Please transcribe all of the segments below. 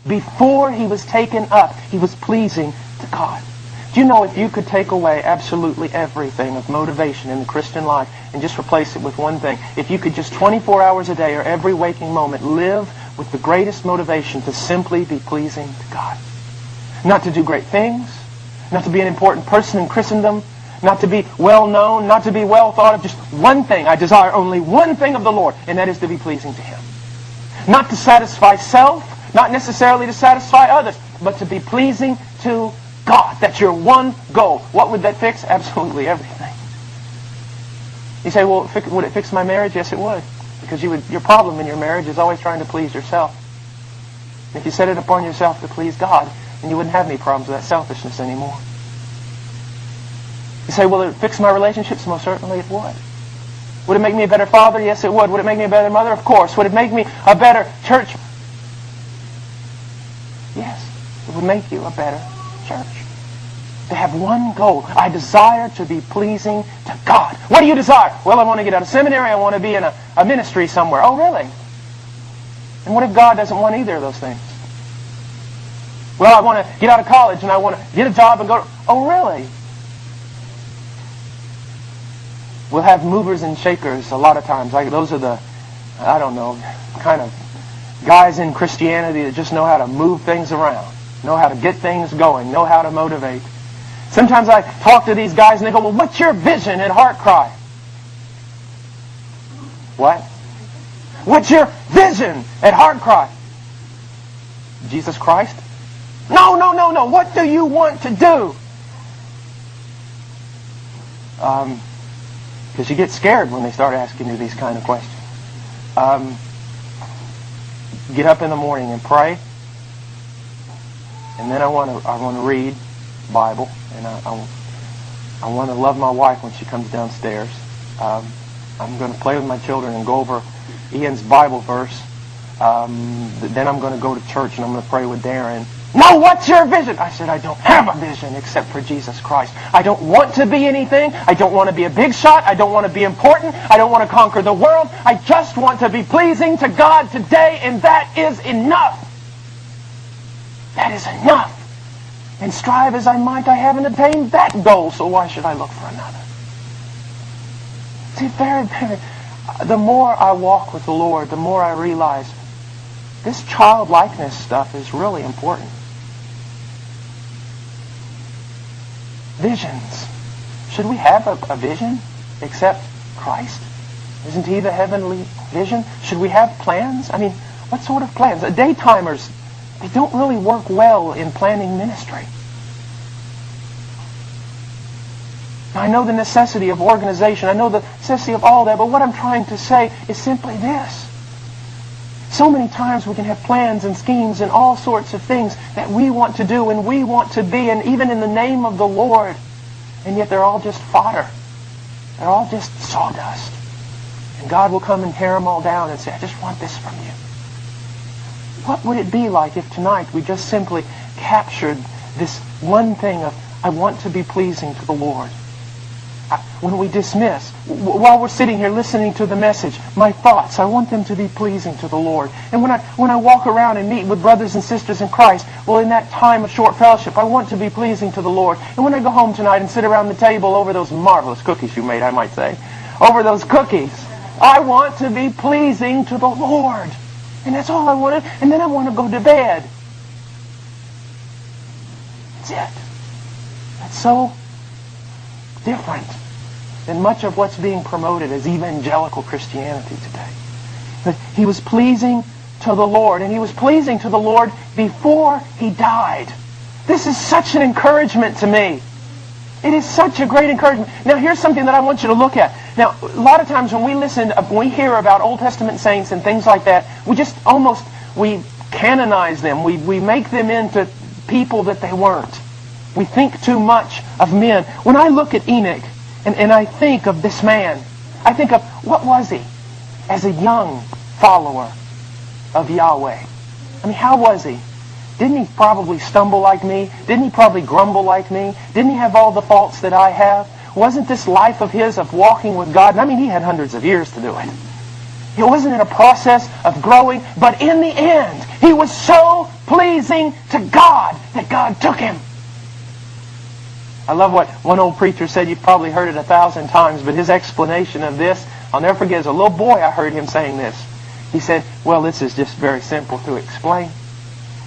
Before he was taken up, he was pleasing to God. Do you know if you could take away absolutely everything of motivation in the Christian life and just replace it with one thing, if you could just 24 hours a day or every waking moment live with the greatest motivation to simply be pleasing to God. Not to do great things, not to be an important person in Christendom, not to be well known, not to be well thought of, just one thing. I desire only one thing of the Lord, and that is to be pleasing to Him. Not to satisfy self, not necessarily to satisfy others, but to be pleasing to God. That's your one goal. What would that fix? Absolutely everything. You say, well, would it fix my marriage? Yes, it would. Because your problem in your marriage is always trying to please yourself. If you set it upon yourself to please God, then you wouldn't have any problems with that selfishness anymore. You say, will it fix my relationships? Most certainly it would. Would it make me a better father? Yes, it would. Would it make me a better mother? Of course. Would it make me a better church? Yes, it would make you a better church. To have one goal. I desire to be pleasing to God. What do you desire? Well, I want to get out of seminary. I want to be in a ministry somewhere. Oh, really? And what if God doesn't want either of those things? Well, I want to get out of college and I want to get a job and go. Oh, really? We'll have movers and shakers a lot of times. Those are the, I don't know, kind of guys in Christianity that just know how to move things around, know how to get things going, know how to motivate. Sometimes I talk to these guys and they go, well, what's your vision at Heart Cry? What? What's your vision at Heart Cry? Jesus Christ? No. What do you want to do? Because you get scared when they start asking you these kind of questions. Get up in the morning and pray, and then I want to read the Bible, and I want to love my wife when she comes downstairs. I'm going to play with my children and go over Ian's Bible verse. Then I'm going to go to church and I'm going to pray with Darren. No, what's your vision? I said, I don't have a vision except for Jesus Christ. I don't want to be anything. I don't want to be a big shot. I don't want to be important. I don't want to conquer the world. I just want to be pleasing to God today, and that is enough. That is enough. And strive as I might, I haven't attained that goal, so why should I look for another? See, the more I walk with the Lord, the more I realize this childlikeness stuff is really important. Visions. Should we have a vision except Christ? Isn't He the heavenly vision? Should we have plans? I mean, what sort of plans? Daytimers, they don't really work well in planning ministry. Now, I know the necessity of organization. I know the necessity of all that, but what I'm trying to say is simply this. So many times we can have plans and schemes and all sorts of things that we want to do and we want to be, and even in the name of the Lord, and yet they're all just fodder. They're all just sawdust. And God will come and tear them all down and say, I just want this from you. What would it be like if tonight we just simply captured this one thing of, I want to be pleasing to the Lord? When we dismiss, while we're sitting here listening to the message, my thoughts, I want them to be pleasing to the Lord. And when I walk around and meet with brothers and sisters in Christ, well, in that time of short fellowship, I want to be pleasing to the Lord. And when I go home tonight and sit around the table over those marvelous cookies you made, I might say, over those cookies, I want to be pleasing to the Lord. And that's all I want to, and then I want to go to bed. That's it. That's so different than much of what's being promoted as evangelical Christianity today. But he was pleasing to the Lord, and he was pleasing to the Lord before he died. This is such an encouragement to me. It is such a great encouragement. Now, here's something that I want you to look at. Now, a lot of times when we hear about Old Testament saints and things like that, we canonize them. We make them into people that they weren't. We think too much of men. When I look at Enoch, and I think of this man, I think of, what was he as a young follower of Yahweh? I mean, how was he? Didn't he probably stumble like me? Didn't he probably grumble like me? Didn't he have all the faults that I have? Wasn't this life of his of walking with God? And I mean, he had hundreds of years to do it. It wasn't in a process of growing, but in the end, He was so pleasing to God that God took him. I love what one old preacher said. You've probably heard it 1,000 times, but his explanation of this, I'll never forget. As a little boy, I heard him saying this. He said, well, this is just very simple to explain.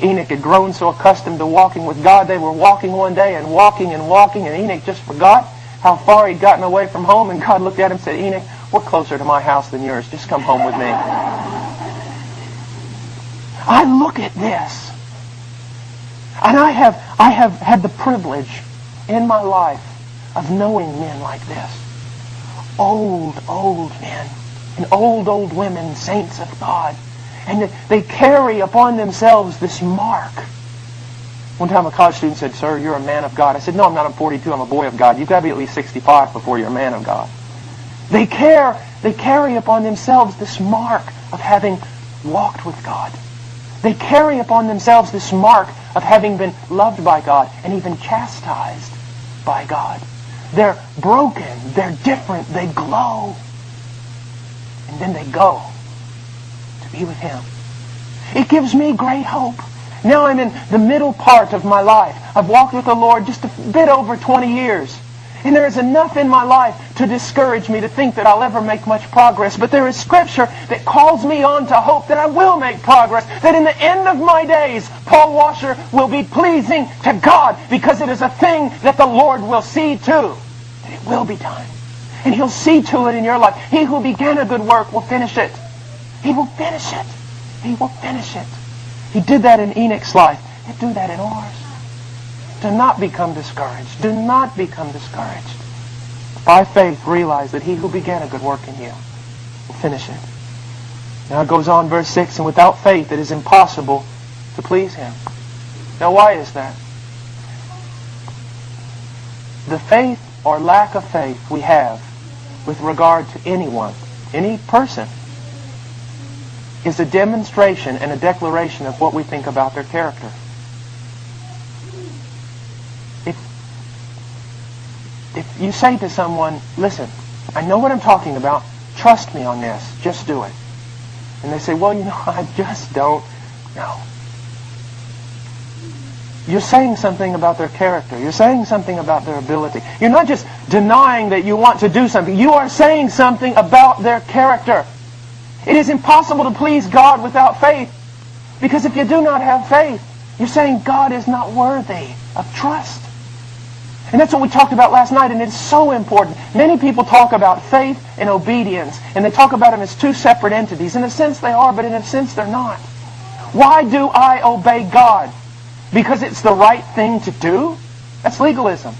Enoch had grown so accustomed to walking with God. They were walking one day and walking, and Enoch just forgot how far he'd gotten away from home, and God looked at him and said, Enoch, we're closer to my house than yours. Just come home with me. I look at this, and I have had the privilege in my life of knowing men like this. Old men and old women, saints of God. And they carry upon themselves this mark. One time a college student said, sir, you're a man of God. I said, no, I'm not. I'm 42. I'm a boy of God. You've got to be at least 65 before you're a man of God. They carry upon themselves this mark of having walked with God. They carry upon themselves this mark of having been loved by God and even chastised by God. They're broken. They're different. They glow. And then they go to be with Him. It gives me great hope. Now I'm in the middle part of my life. I've walked with the Lord just a bit over 20 years. And there is enough in my life to discourage me to think that I'll ever make much progress. But there is Scripture that calls me on to hope that I will make progress. That in the end of my days, Paul Washer will be pleasing to God, because it is a thing that the Lord will see to. That it will be done. And He'll see to it in your life. He who began a good work will finish it. He will finish it. He will finish it. He did that in Enoch's life. He'll do that in ours. Do not become discouraged. Do not become discouraged. By faith, realize that He who began a good work in you will finish it. Now it goes on, verse 6, and without faith it is impossible to please Him. Now why is that? The faith or lack of faith we have with regard to anyone, any person, is a demonstration and a declaration of what we think about their character. If you say to someone, listen, I know what I'm talking about, trust me on this, just do it. And they say, well, I just don't know. You're saying something about their character. You're saying something about their ability. You're not just denying that you want to do something. You are saying something about their character. It is impossible to please God without faith. Because if you do not have faith, you're saying God is not worthy of trust. And that's what we talked about last night, and it's so important. Many people talk about faith and obedience, and they talk about them as two separate entities. In a sense they are, but in a sense they're not. Why do I obey God? Because it's the right thing to do? That's legalism.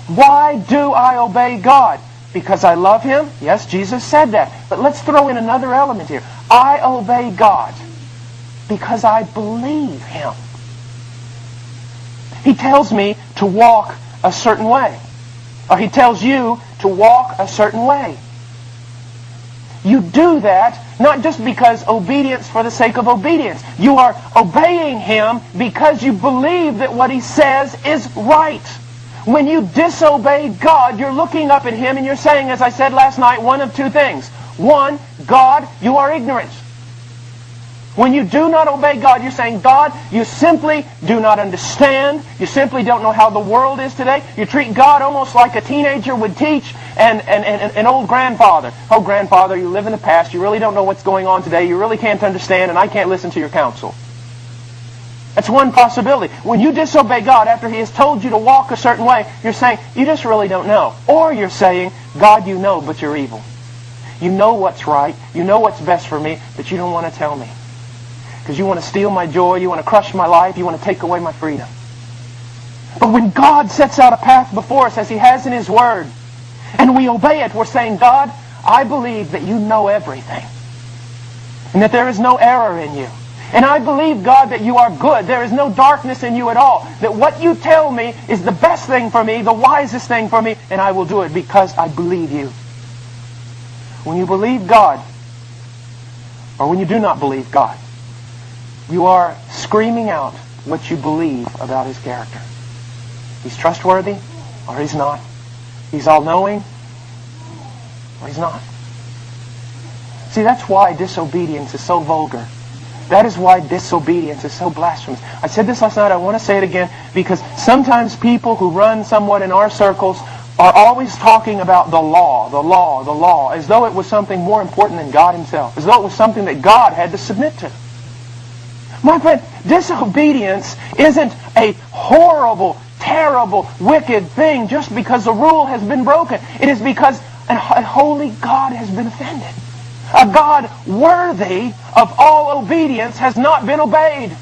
Why do I obey God? Because I love Him? Yes, Jesus said that. But let's throw in another element here. I obey God because I believe Him. He tells me to walk a certain way. Or He tells you to walk a certain way. You do that not just because obedience for the sake of obedience. You are obeying Him because you believe that what He says is right. When you disobey God, you're looking up at Him and you're saying, as I said last night, one of two things. One, God, you are ignorant. When you do not obey God, you're saying, God, you simply do not understand. You simply don't know how the world is today. You treat God almost like a teenager would teach an old grandfather. Oh, grandfather, you live in the past. You really don't know what's going on today. You really can't understand, and I can't listen to your counsel. That's one possibility. When you disobey God after He has told you to walk a certain way, you're saying, you just really don't know. Or you're saying, God, you know, but you're evil. You know what's right. You know what's best for me, but you don't want to tell me. Because you want to steal my joy, you want to crush my life, you want to take away my freedom. But when God sets out a path before us, as He has in His Word, and we obey it, we're saying, God, I believe that you know everything. And that there is no error in you. And I believe, God, that you are good. There is no darkness in you at all. That what you tell me is the best thing for me, the wisest thing for me, and I will do it because I believe you. When you believe God, or when you do not believe God, you are screaming out what you believe about His character. He's trustworthy, or He's not. He's all-knowing, or He's not. See, that's why disobedience is so vulgar. That is why disobedience is so blasphemous. I said this last night, I want to say it again, because sometimes people who run somewhat in our circles are always talking about the law, the law, the law, as though it was something more important than God Himself, as though it was something that God had to submit to. My friend, disobedience isn't a horrible, terrible, wicked thing just because the rule has been broken. It is because a holy God has been offended. A God worthy of all obedience has not been obeyed.